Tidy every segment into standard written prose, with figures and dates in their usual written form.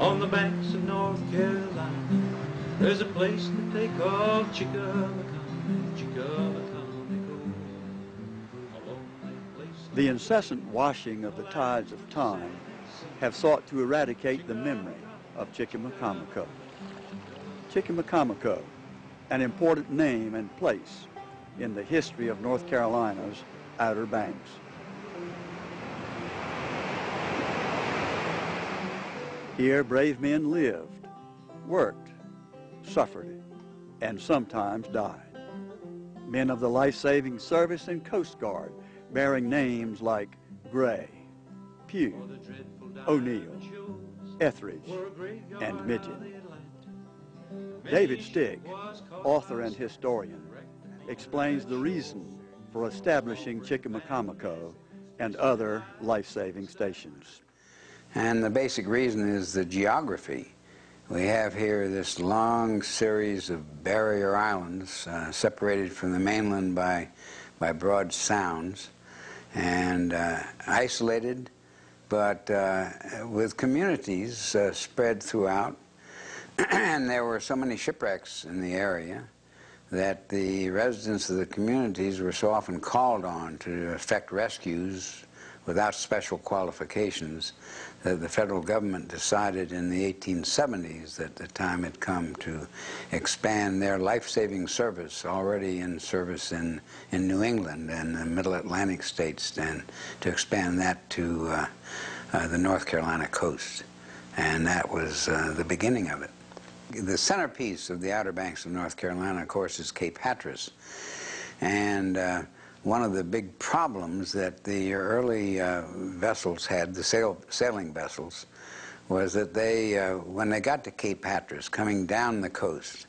On the banks of North Carolina, there's a place that they call Chicamacomico. The incessant washing of the tides of time have sought to eradicate the memory of Chicamacomico. Chicamacomico, an important name and place in the history of North Carolina's Outer Banks. Here brave men lived, worked, suffered, and sometimes died. Men of the Life-Saving Service and Coast Guard bearing names like Gray, Pugh, O'Neill, Etheridge, and Midget. David Stick, author and historian, explains the reason for establishing Chicamacomico and other life-saving stations. And the basic reason is the geography. We have here this long series of barrier islands separated from the mainland by broad sounds and isolated, but with communities spread throughout. And there were so many shipwrecks in the area that the residents of the communities were so often called on to effect rescues without special qualifications that the federal government decided in the 1870s that the time had come to expand their life-saving service, already in service in New England and the Middle Atlantic states, and to expand that to the North Carolina coast. And that was the beginning of it. The centerpiece of the Outer Banks of North Carolina, of course, is Cape Hatteras. And one of the big problems that the early vessels had, the sailing vessels, was that they, when they got to Cape Hatteras, coming down the coast,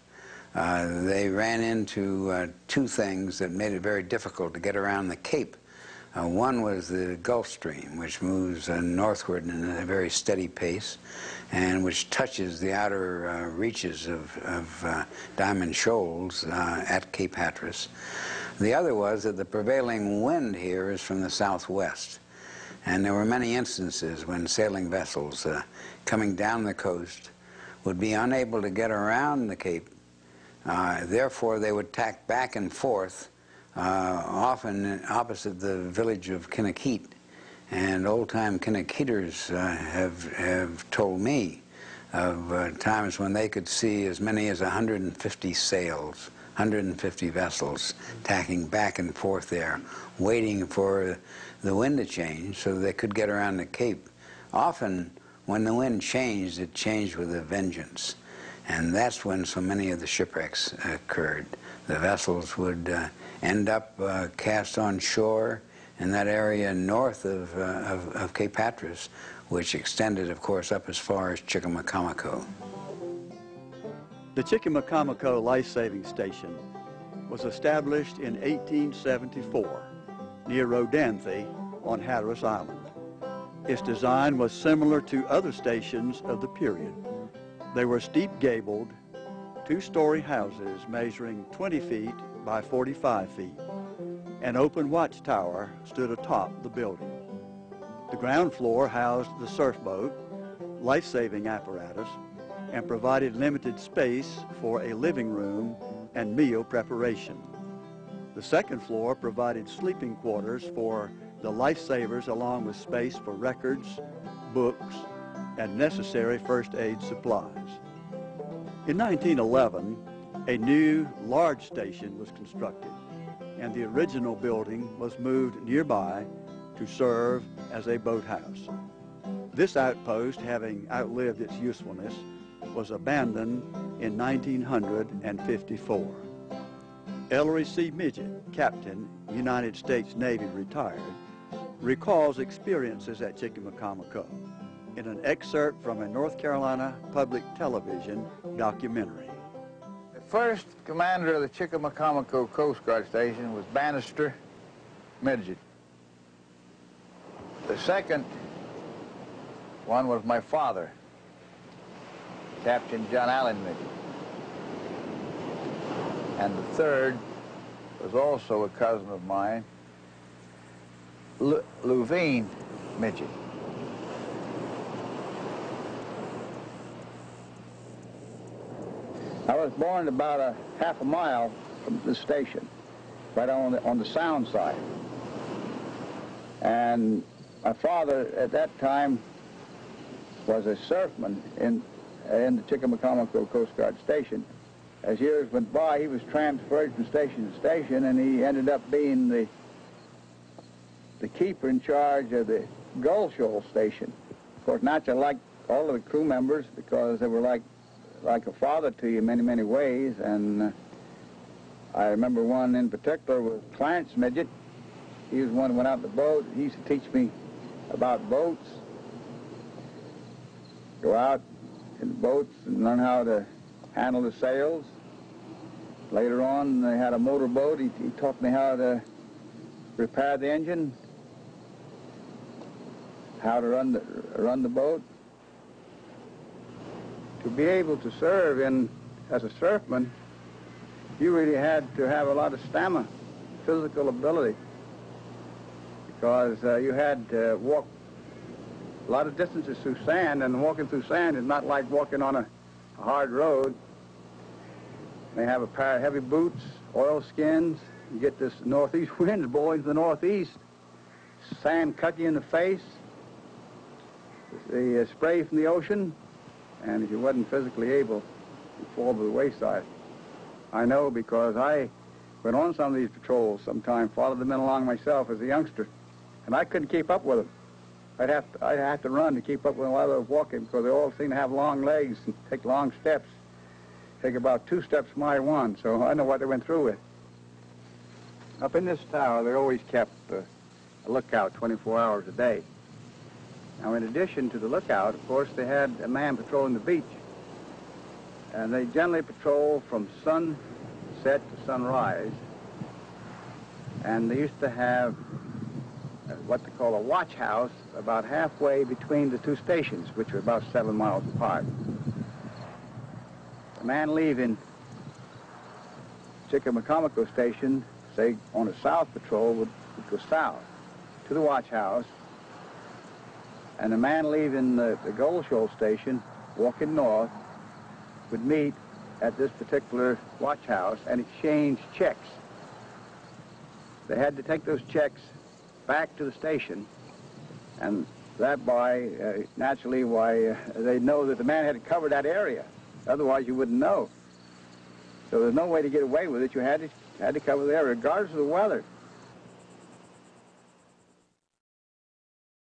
they ran into two things that made it very difficult to get around the Cape. One was the Gulf Stream, which moves northward in a very steady pace, and which touches the outer reaches of Diamond Shoals at Cape Hatteras. The other was that the prevailing wind here is from the southwest. And there were many instances when sailing vessels coming down the coast would be unable to get around the Cape. Therefore, they would tack back and forth, often opposite the village of Kinnikeet. And old-time Kinnikeeters have told me of times when they could see as many as 150 sails, 150 vessels tacking back and forth there, waiting for the wind to change so that they could get around the Cape. Often, when the wind changed, it changed with a vengeance. And that's when so many of the shipwrecks occurred. The vessels would end up cast on shore in that area north of Cape Hatteras, which extended, of course, up as far as Chicamacomico. The Chicamacomico Life-Saving Station was established in 1874 near Rodanthe on Hatteras Island. Its design was similar to other stations of the period. They were steep-gabled, two-story houses measuring 20 feet by 45 feet. An open watchtower stood atop the building. The ground floor housed the surf boat, life-saving apparatus, and provided limited space for a living room and meal preparation. The second floor provided sleeping quarters for the lifesavers, along with space for records, books, and necessary first aid supplies. In 1911, a new large station was constructed, and the original building was moved nearby to serve as a boathouse. This outpost, having outlived its usefulness, was abandoned in 1954. Ellery C. Midget, Captain, United States Navy, retired, recalls experiences at Chicamacomico in an excerpt from a North Carolina Public Television documentary. The first commander of the Chicamacomico Coast Guard Station was Bannister Midget. The second one was my father, Captain John Allen Midget. And the third was also a cousin of mine, Luvine Midget. I was born about a half a mile from the station, right on the sound side. And my father at that time was a surfman in the Chicamacomico Coast Guard station. As years went by, he was transferred from station to station, and he ended up being the keeper in charge of the Gull Shoal station. Of course, naturally, I liked all of the crew members because they were like a father to you in many, many ways. And I remember one in particular was Clarence Midget. He was one who went out in the boat. He used to teach me about boats. Go out in the boats and learn how to handle the sails. Later on, they had a motor boat. He taught me how to repair the engine, how to run the boat. To be able to serve as a surfman, you really had to have a lot of stamina, physical ability, because you had to walk a lot of distances through sand, and walking through sand is not like walking on a hard road. They have a pair of heavy boots, oilskins. You get this northeast wind blowing to the northeast. Sand cut you in the face. The spray from the ocean. And if you wasn't physically able, you'd fall to the wayside. I know because I went on some of these patrols sometime, followed the men along myself as a youngster, and I couldn't keep up with them. I'd have to run to keep up with them while they were walking, because they all seem to have long legs and take long steps. Take about 2 steps my one, so I know what they went through with. Up in this tower, they always kept a lookout 24 hours a day. Now, in addition to the lookout, of course, they had a man patrolling the beach. And they generally patrol from sunset to sunrise. And they used to have what they call a watch house about halfway between the 2 stations, which were about 7 miles apart. A man leaving Chicamacomico station, say on a south patrol, would go south to the watch house. And a man leaving the Gull Shoal station, walking north, would meet at this particular watch house and exchange checks. They had to take those checks back to the station, and that by, naturally, they'd know that the man had covered that area. Otherwise, you wouldn't know. So there's no way to get away with it. You had to cover the area, regardless of the weather.